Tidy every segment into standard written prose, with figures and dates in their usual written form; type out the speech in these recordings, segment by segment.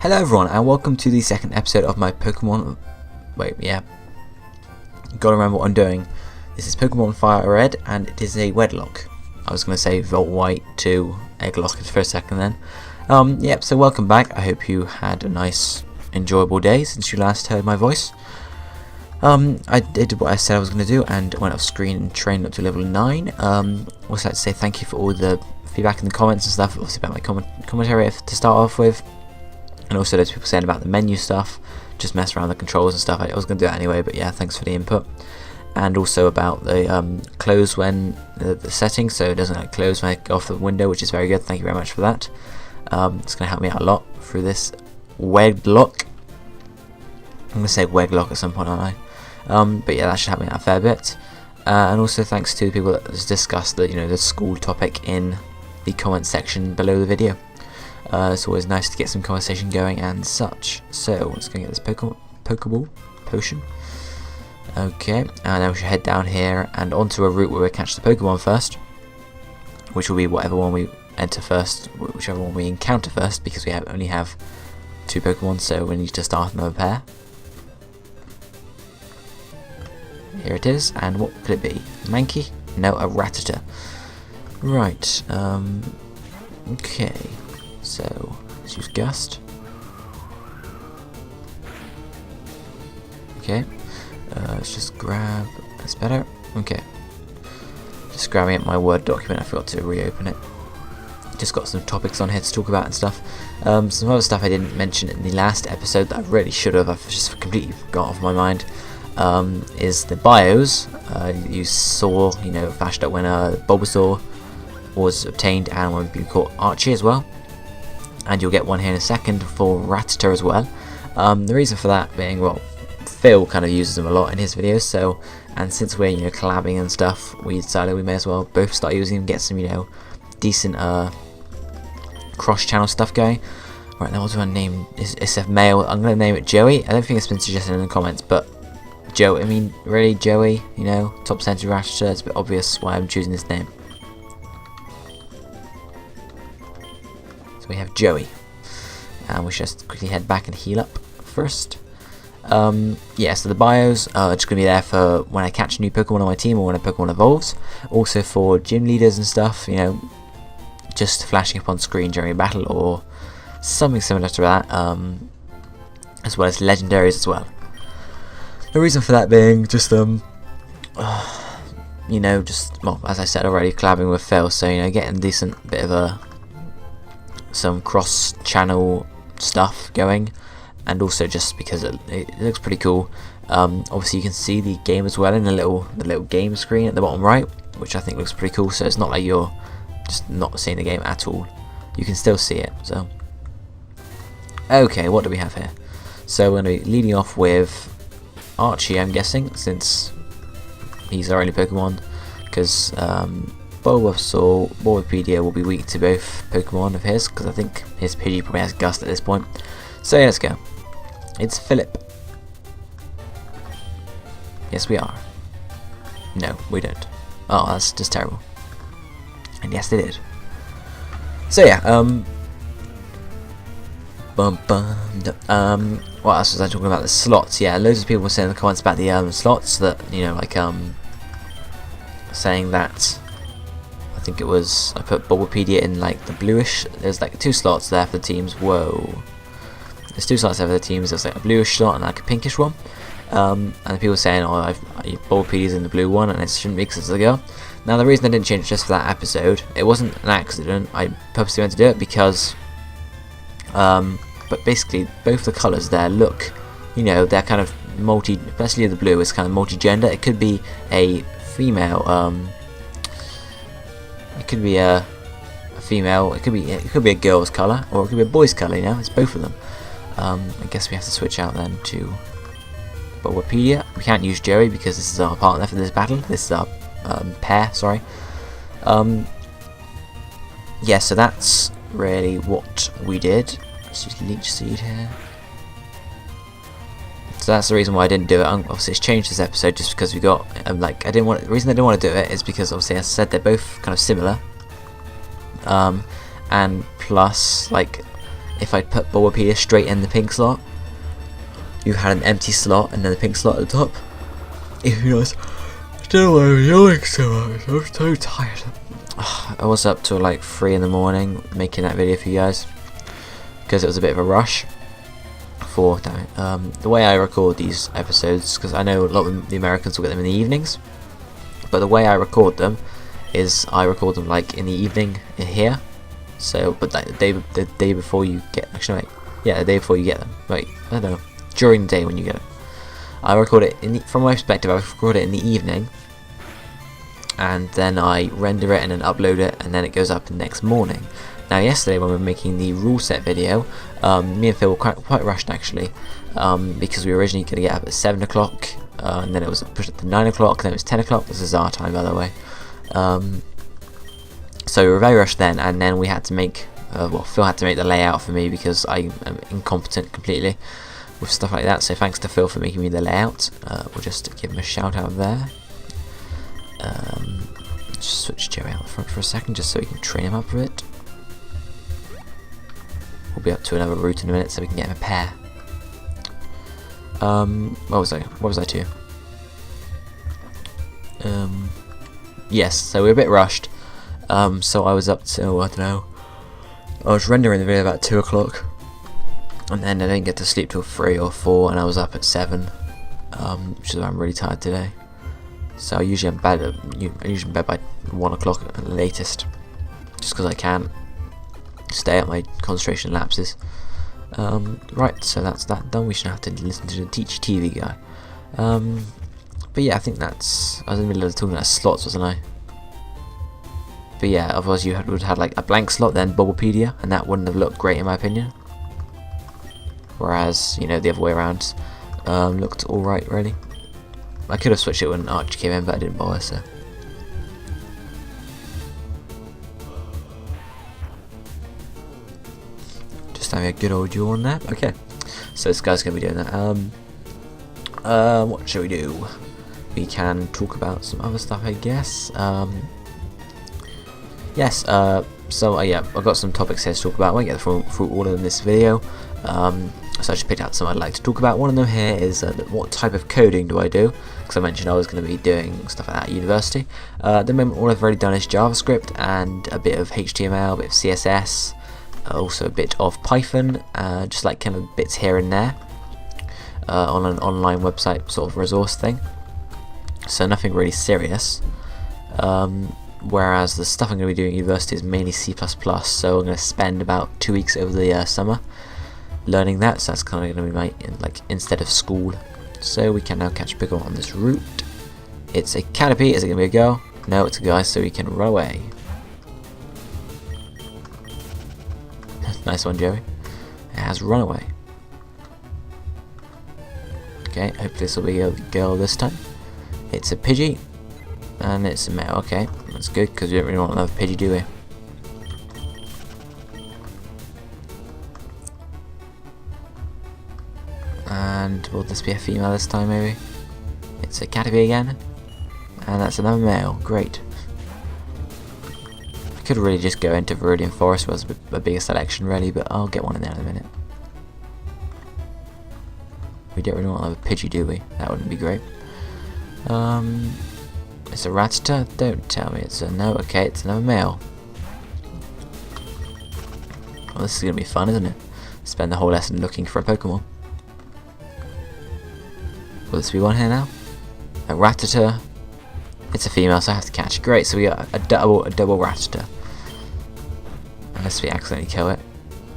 Hello everyone and welcome to the second episode of my Pokemon... Gotta remember what I'm doing. This is Pokemon FireRed and it is a Wedlocke. I was going to say Volt White to Egglock for a second then. So welcome back. I hope you had a nice, enjoyable day since you last heard my voice. I did what I said I was going to do and went off screen and trained up to level 9. Also like to say thank you for all the feedback in the comments and stuff, obviously about my commentary to start off with. And also those people saying about the menu stuff, just mess around with the controls and stuff. I was going to do that anyway, but yeah, thanks for the input. And also about the close when the settings, so it doesn't like close when I go off the window, which is very good. Thank you very much for that. It's going to help me out a lot through this Wedlocke. I'm going to say Wedlocke at some point, aren't I? But yeah, that should help me out a fair bit. And also thanks to the people that discussed the school topic in the comment section below the video. It's always nice to get some conversation going and such. So let's go get this Pokeball potion. Okay, and then we should head down here and onto a route where we catch the Pokemon first, which will be whatever one we enter first, whichever one we encounter first, because we only have 2 Pokemon, so we need to start another pair. Here it is, and what could it be? Mankey? No, a Rattata. Right. Okay. So let's use Gust. Okay. Let's just grab. That's better. Okay. Just grabbing up my Word document. I forgot to reopen it. Just got some topics on here to talk about and stuff. Some other stuff I didn't mention in the last episode that I really should have. I've just completely got off my mind. Is the bios. You saw, flashed up when Bulbasaur was obtained and when we caught Archie as well. And you'll get one here in a second for Rattata as well. The reason for that being, well, Phil kind of uses them a lot in his videos, so, and since we're collabing and stuff, we decided we may as well both start using them, get some decent cross-channel stuff going. Right, now what do I name? It's a male. I'm going to name it Joey. I don't think it's been suggested in the comments, but Joey. I mean, really, Joey. Top percentage Rattata. It's a bit obvious why I'm choosing this name. We have Joey, and we should just quickly head back and heal up first. So the bios are just going to be there for when I catch a new Pokemon on my team or when a Pokemon evolves. Also for gym leaders and stuff, just flashing up on screen during a battle or something similar to that, as well as legendaries as well. The reason for that being just well, as I said already, collabing with Phil, so getting a decent bit of some cross-channel stuff going, and also just because it looks pretty cool. Obviously you can see the game as well in the little game screen at the bottom right, which I think looks pretty cool, so it's not like you're just not seeing the game at all. You can still see it. So okay, what do we have here? So we're going to be leading off with Archie, I'm guessing, since he's our only Pokemon, because Bulbasaur, Bulbapedia will be weak to both Pokemon of his, because I think his Pidgey probably has Gust at this point. So yeah, let's go. It's Philip. Yes, we are. No, we don't. Oh, that's just terrible. And yes, they did. So yeah, what else was I talking about? The slots. Yeah, loads of people were saying in the comments about the slots that, saying that. I think it was, I put Bulbapedia in the bluish. There's 2 slots there for the teams. Whoa. There's 2 slots there for the teams. There's a bluish slot and a pinkish one. And the people saying, oh, Bulbapedia's in the blue one and it shouldn't be because it's a girl. Now the reason I didn't change it just for that episode, it wasn't an accident. I purposely went to do it because, but basically both the colours there look, they're kind of especially the blue is kind of multi-gender. It could be a female, it could be a female, it could be a girl's colour, or it could be a boy's colour, it's both of them. I guess we have to switch out then to Bulbapedia. We can't use Joey because this is our partner for this battle, this is our pair, sorry. Yeah, so that's really what we did. Let's use Leech Seed here. So that's the reason why I didn't do it. Obviously it's changed this episode just because we got, the reason I didn't want to do it is because obviously as I said they're both kind of similar. And plus, if I'd put Bulbapedia straight in the pink slot, you had an empty slot and then the pink slot at the top. If you guys don't know why I'm yawning so much, I'm so tired. I was up till like 3 in the morning making that video for you guys because it was a bit of a rush. The way I record these episodes, because I know a lot of the Americans will get them in the evenings, but the way I record them is I record them like in the evening here. So, but the day before you get, actually, wait, yeah, the day before you get them. Wait, I don't know, during the day when you get it. I record it from my perspective. I record it in the evening, and then I render it and then upload it, and then it goes up the next morning. Now, yesterday when we were making the rule set video, me and Phil were quite rushed actually, because we were originally going to get up at 7 o'clock, and then it was pushed up to 9 o'clock, then it was 10 o'clock. This is our time, by the way. So we were very rushed then, and then we had to make, well, Phil had to make the layout for me because I am incompetent completely with stuff like that. So thanks to Phil for making me the layout. We'll just give him a shout out there. Just switch Joey out the front for a second, just so we can train him up a bit. We'll be up to another route in a minute, so we can get him a pair. What was I to? Yes, so we were a bit rushed. So I was up till, I don't know, I was rendering the video about 2 o'clock, and then I didn't get to sleep till 3 or 4, and I was up at 7, which is why I'm really tired today. So I usually am in bed by 1 o'clock at the latest, just because I can't stay at my concentration lapses. Right, so that's that done. We should have to listen to the Teach TV guy. But yeah, I think that's, I was in the middle of talking about slots, wasn't I? But yeah, otherwise you would have had like a blank slot, then Bulbapedia, and that wouldn't have looked great in my opinion. Whereas, you know, the other way around looked alright really. I could have switched it when Arch came in, but I didn't bother, so. Just having a good old yawn on there. Okay, so this guy's going to be doing that. What shall we do? We can talk about some other stuff, I guess. Yes, so yeah, I've got some topics here to talk about. I won't get through all of them in this video. So I just picked out some I'd like to talk about. One of them here is what type of coding do I do? Because I mentioned I was going to be doing stuff like that at university. At the moment, all I've already done is JavaScript and a bit of HTML, a bit of CSS, also a bit of Python, just like kind of bits here and there on an online website sort of resource thing. So nothing really serious. Whereas the stuff I'm going to be doing at university is mainly C++, so I'm going to spend about 2 weeks over the summer learning that, so that's kind of going to be my, like, instead of school. So we can now catch Pokemon on this route. It's a Caterpie. Is it going to be a girl? No, it's a guy, so we can run away. Nice one, Joey. It has run away. Okay, hopefully this will be a girl this time. It's a Pidgey, and it's a male. Okay, that's good, because we don't really want another Pidgey, do we? And will this be a female this time, maybe? It's a Caterpie again, and that's another male. Great. I could really just go into Viridian Forest, was a bigger selection really, but I'll get one in there in a minute. We don't really want another Pidgey, do we? That wouldn't be great. It's a Rattata? Don't tell me it's a no. Okay, it's another male. Well, this is gonna be fun, isn't it? Spend the whole lesson looking for a Pokemon. Will this be one here now? A Rattata. It's a female, so I have to catch. Great, so we got a double Rattata. Unless we accidentally kill it.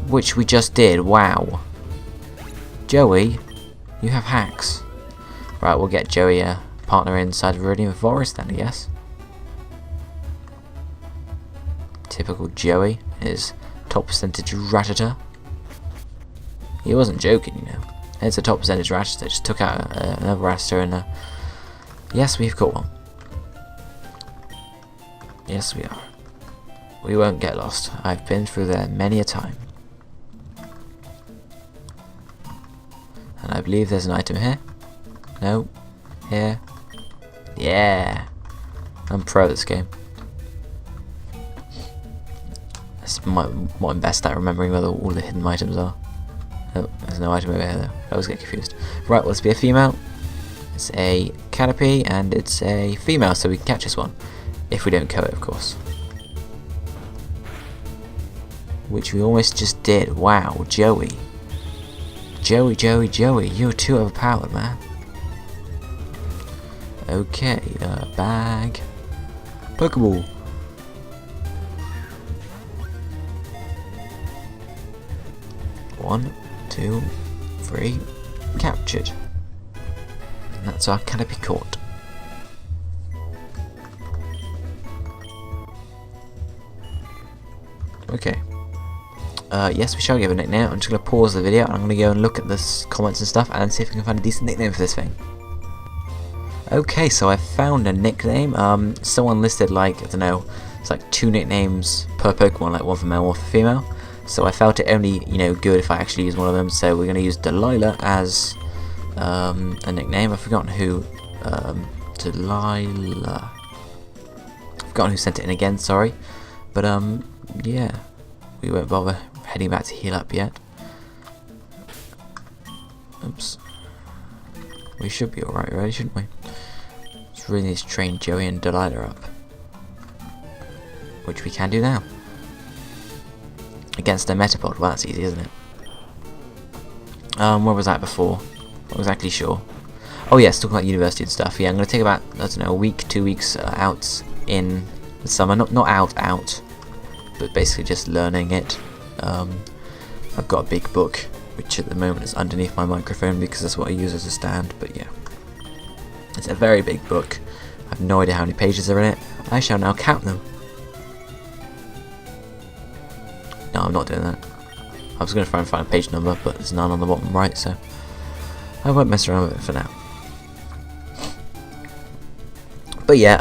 Which we just did, wow. Joey, you have hacks. Right, we'll get Joey a partner inside Viridian Forest then, I guess. Typical Joey, his top percentage Rattata. He wasn't joking, you know. It's a top percentage Rattata, just took out another Rattata, and yes, we've got one. Yes, we are. We won't get lost. I've been through there many a time. And I believe there's an item here. No. Here. Yeah. I'm pro at this game. Let's what I'm best at remembering where all the hidden items are. Oh, there's no item over here though. I always get confused. Right, well, let's be a female. It's a canopy and it's a female, so we can catch this one. If we don't kill it, of course. Which we almost just did. Wow, Joey. Joey, you're too overpowered, man. Okay, bag. Pokeball. One, 2, 3, captured. And that's our canopy caught. Okay. Yes, we shall give a nickname. I'm just going to pause the video and I'm going to go and look at the comments and stuff and see if we can find a decent nickname for this thing. Okay, so I found a nickname. Someone listed like, I don't know, it's like 2 nicknames per Pokemon, like one for male, one for female. So I felt it only, you know, good if I actually use one of them. So we're going to use Delilah as a nickname. I've forgotten who. Delilah. I've forgotten who sent it in again. Sorry, but yeah, we won't bother heading back to heal up yet. Oops. We should be alright, really, shouldn't we? Just really need to train Joey and Delilah up, which we can do now. Against a Metapod, well that's easy, isn't it? Where was that before? Not exactly sure. Oh yes, talking about university and stuff. Yeah, I'm going to take about, I don't know, a week, 2 weeks out in the summer. Not out, but basically just learning it. I've got a big book, which at the moment is underneath my microphone because that's what I use as a stand, but yeah. It's a very big book. I have no idea how many pages are in it. I shall now count them. No, I'm not doing that. I was going to try and find a page number, but there's none on the bottom right, so I won't mess around with it for now. But yeah,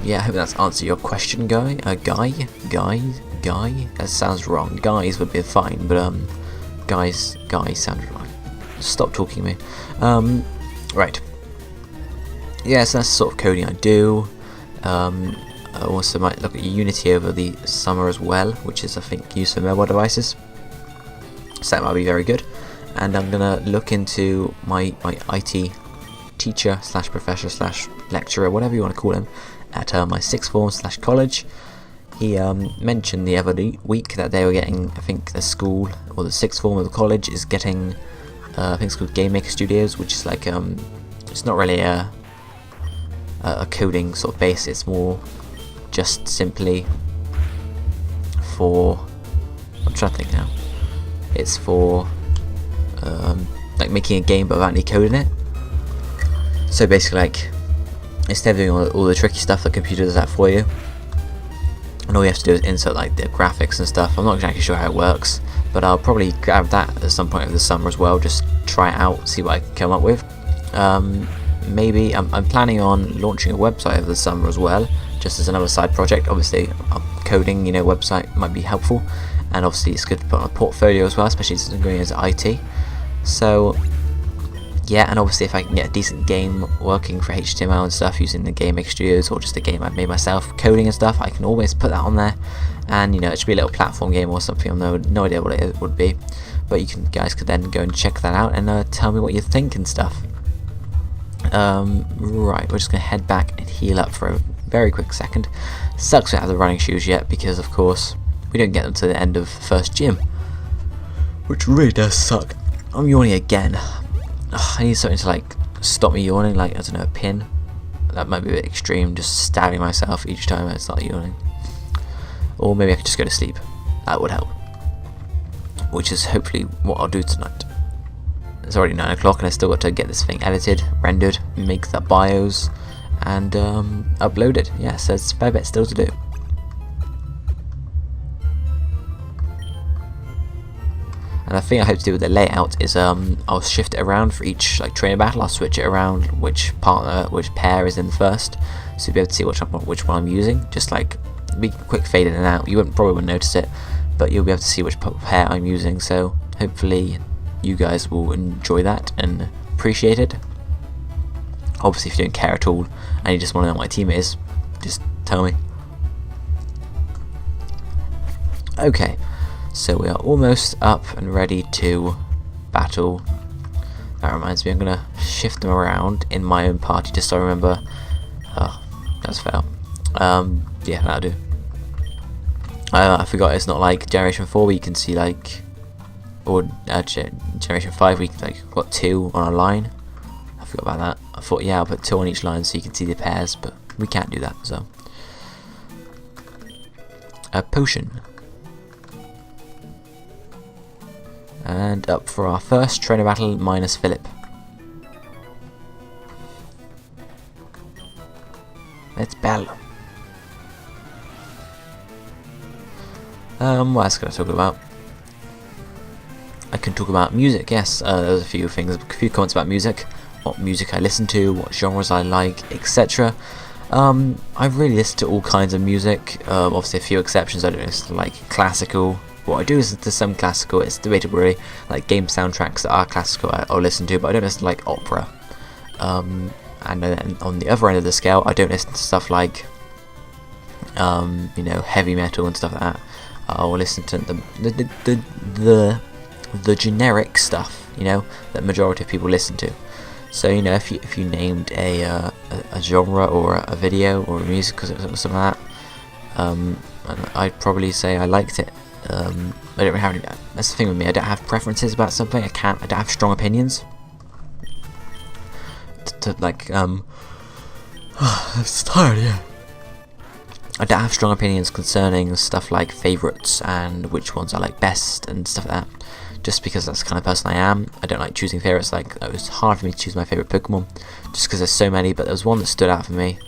yeah, I hope that's answered your question, guy. Guy. That sounds wrong. Guys would be fine, but guys sounded right. Stop talking to me. Right. Yeah, so that's the sort of coding I do. I also might look at Unity over the summer as well, which is I think used for mobile devices. So that might be very good. And I'm gonna look into my IT teacher / professor / lecturer, whatever you want to call him, at my 6th form / college. He mentioned the other week that they were getting, I think the school or the 6th form of the college is getting, I think it's called Game Maker Studios, which is like it's not really a coding sort of base. It's more just simply for, I'm trying to think now. It's for like making a game but without any code in it. So basically, like, instead of doing all the tricky stuff, the computer does that for you, and all you have to do is insert like the graphics and stuff. I'm not exactly sure how it works, but I'll probably grab that at some point over the summer as well, just try it out, see what I can come up with. Maybe I'm planning on launching a website over the summer as well, just as another side project. Obviously coding, you know, website might be helpful, and obviously it's good to put on a portfolio as well, especially since I'm going as IT. So yeah, and obviously if I can get a decent game working for HTML and stuff using the Game Maker Studios, or just a game I've made myself coding and stuff, I can always put that on there, and you know, it should be a little platform game or something. I've no idea what it would be, but you guys could then go and check that out and tell me what you think and stuff. Right, we're just going to head back and heal up for a very quick second. Sucks we don't have the running shoes yet, because of course we don't get them to the end of the first gym, which really does suck. I'm yawning again. Ugh, I need something to like stop me yawning, like, I don't know, a pin. That might be a bit extreme, just stabbing myself each time I start yawning. Or maybe I could just go to sleep. That would help. Which is hopefully what I'll do tonight. It's already 9 o'clock and I still got to get this thing edited, rendered, make the bios, and uploaded. Yeah, so there's a fair bit still to do. And the thing I hope to do with the layout is I'll shift it around for each like trainer battle. I'll switch it around which pair is in first, so you'll be able to see which one I'm using. Just like be quick fade in and out. You probably wouldn't notice it, but you'll be able to see which pair I'm using. So hopefully you guys will enjoy that and appreciate it. Obviously, if you don't care at all and you just want to know what my team is, just tell me. Okay, so we are almost up and ready to battle. That reminds me, I'm going to shift them around in my own party just so I remember. Oh, that's fail. Yeah, that'll do. I forgot it's not like Generation 4 where you can see like, or Generation 5 where you can like, got 2 on a line. I forgot about that. I thought, yeah, I'll put 2 on each line so you can see the pairs, but we can't do that, so. A potion. And up for our first trainer battle minus Philip. Let's battle. What else can I talk about? I can talk about music, yes. There's a few comments about music. What music I listen to, what genres I like, etc. I've really listened to all kinds of music. Obviously a few exceptions. I don't listen to like classical. What I do is to some classical. It's debatable really. Like game soundtracks that are classical I'll listen to, but I don't listen to like opera. And then on the other end of the scale, I don't listen to stuff like you know, heavy metal and stuff like that. I'll listen to the generic stuff, you know, that majority of people listen to. So you know, if you named a genre or a video or a music or something like that, I'd probably say I liked it. I don't really have any. That's the thing with me. I don't have preferences about something. I don't have strong opinions. I'm tired. Yeah. I don't have strong opinions concerning stuff like favourites and which ones I like best and stuff like that. Just because that's the kind of person I am. I don't like choosing favourites. Like, it was hard for me to choose my favourite Pokemon just because there's so many, but there was one that stood out for me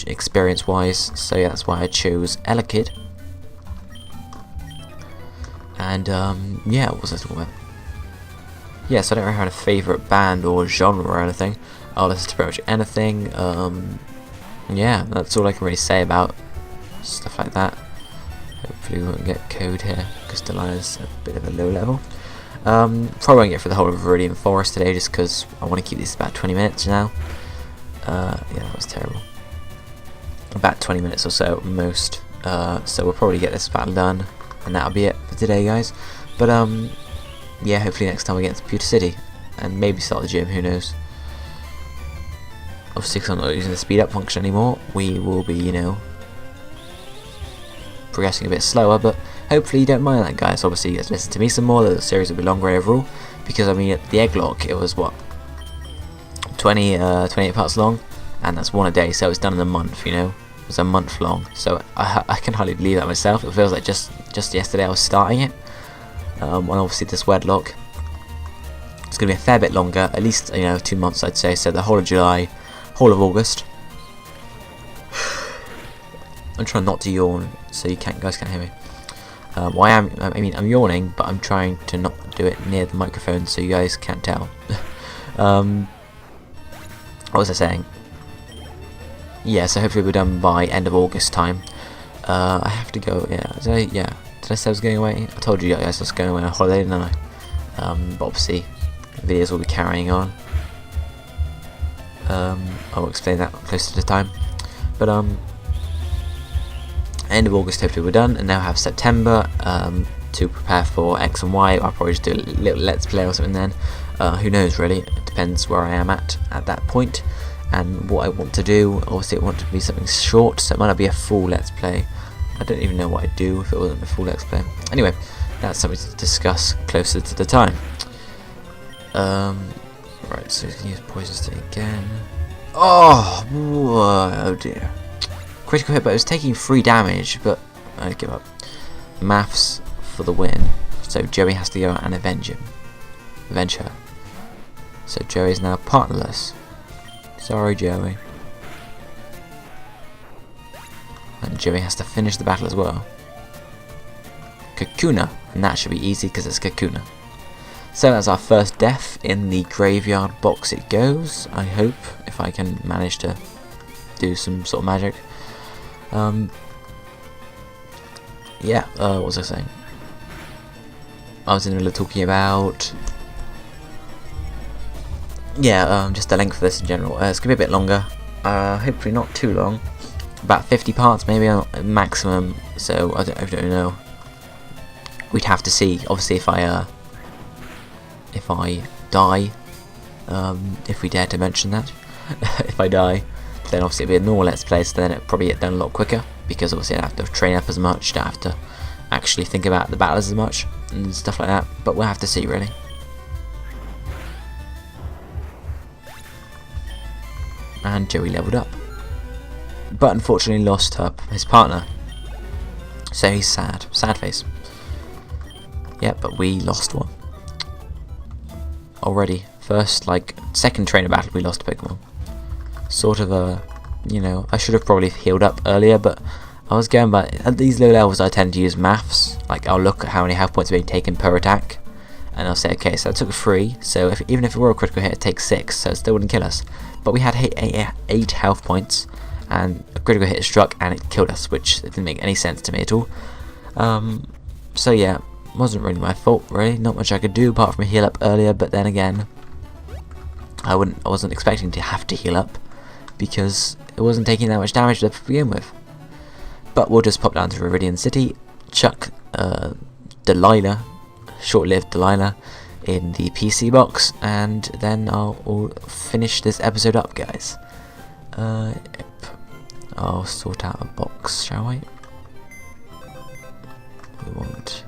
experience wise, so yeah, that's why I chose Elekid. And yeah, what was I talking about? Yes, I don't really have a favourite band or genre or anything. I'll listen to pretty much anything. Yeah, that's all I can really say about stuff like that. Hopefully we won't get code here, because Delilah's a bit of a low level. Probably won't get through the whole of Viridian Forest today, just because I want to keep this about 20 minutes now. Yeah, that was terrible. About 20 minutes or so at most. So we'll probably get this battle done, and that'll be it for today, guys. But yeah, hopefully next time we get to Pewter City, and maybe start the gym, who knows. Obviously, because I'm not using the speed up function anymore, we will be, you know, progressing a bit slower, but hopefully you don't mind that, guys. Obviously you guys listen to me some more, the series will be longer overall, because I mean, at the Egglocke it was what, 28 parts long, and that's one a day, so it's done in a month, you know. It was a month long, so I can hardly believe that myself. It feels like just yesterday I was starting it. And obviously this Wedlocke, it's going to be a fair bit longer, at least, you know, 2 months I'd say, so the whole of July, whole of August. I'm trying not to yawn, so guys can't hear me. I'm yawning, but I'm trying to not do it near the microphone, so you guys can't tell. What was I saying? Yeah, so hopefully we're done by end of August time. I have to go. Yeah, did I say I was going away? I told you guys I was going away on holiday, didn't I? But obviously, videos will be carrying on. I will explain that closer to the time. But end of August hopefully we're done, and now have September to prepare for X and Y. I'll probably just do a little let's play or something then. Who knows really, it depends where I am at that point and what I want to do. Obviously I want it to be something short, so it might not be a full let's play. I don't even know what I'd do if it wasn't a full let's play. Anyway, that's something to discuss closer to the time. Right, so we can use Poison Sting again. Oh dear. Critical hit, but it was taking 3 damage, but I give up. Maths for the win. So Joey has to go and avenge her. So Joey's now partnerless. Sorry, Joey. And Joey has to finish the battle as well. Kakuna, and that should be easy because it's Kakuna. So that's our first death in the graveyard box it goes, I hope, if I can manage to do some sort of magic. Yeah, what was I saying? I was in the middle of talking about... Yeah, just the length of this in general. It's going to be a bit longer, hopefully not too long. About 50 parts maybe maximum, so I don't know. we'd have to see, obviously, if I die, if we dare to mention that, if I die, then obviously it'd be a normal Let's Play, so then it'd probably get done a lot quicker, because obviously I'd have to train up as much, don't have to actually think about the battles as much, and stuff like that, but we'll have to see, really. And Joey leveled up, but unfortunately lost his partner, so he's sad face. Yeah, but we lost one already. Second trainer battle we lost a Pokemon. Sort of a, you know, I should have probably healed up earlier, but I was going by, at these low levels I tend to use maths, like I'll look at how many health points are being taken per attack, and I'll say, okay, so I took 3, so even if it were a critical hit, it takes 6, so it still wouldn't kill us. But we had 8 health points, and a critical hit struck, and it killed us, which didn't make any sense to me at all. So yeah, wasn't really my fault, really. Not much I could do apart from heal up earlier, but then again, I wasn't expecting to have to heal up, because it wasn't taking that much damage to begin with. But we'll just pop down to Viridian City, chuck Delilah, short-lived Delilah, in the PC box, and then I'll finish this episode up, guys. I'll sort out a box, shall we? We want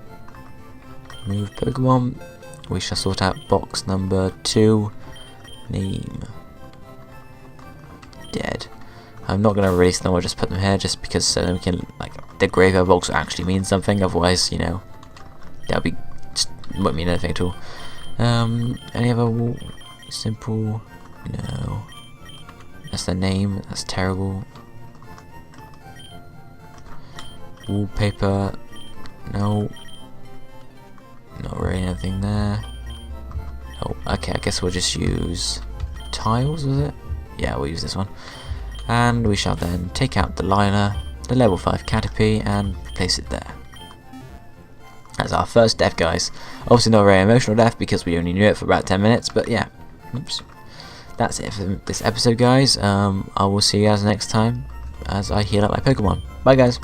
move Pokemon. We shall sort out box number 2. Name dead. I'm not going to release them, I'll just put them here just because so then we can, like, the graveyard box will actually mean something, otherwise, you know, that'll be, just won't mean anything at all. Any other simple? No. That's the name, that's terrible. Wallpaper, no. Not really anything there. Oh, okay, I guess we'll just use tiles, was it? Yeah, we'll use this one. And we shall then take out Delilah, the level 5 Caterpie, and place it there. That's our first death, guys. Obviously not a very emotional death because we only knew it for about 10 minutes, but yeah. Oops. That's it for this episode, guys. I will see you guys next time as I heal up my Pokemon. Bye, guys.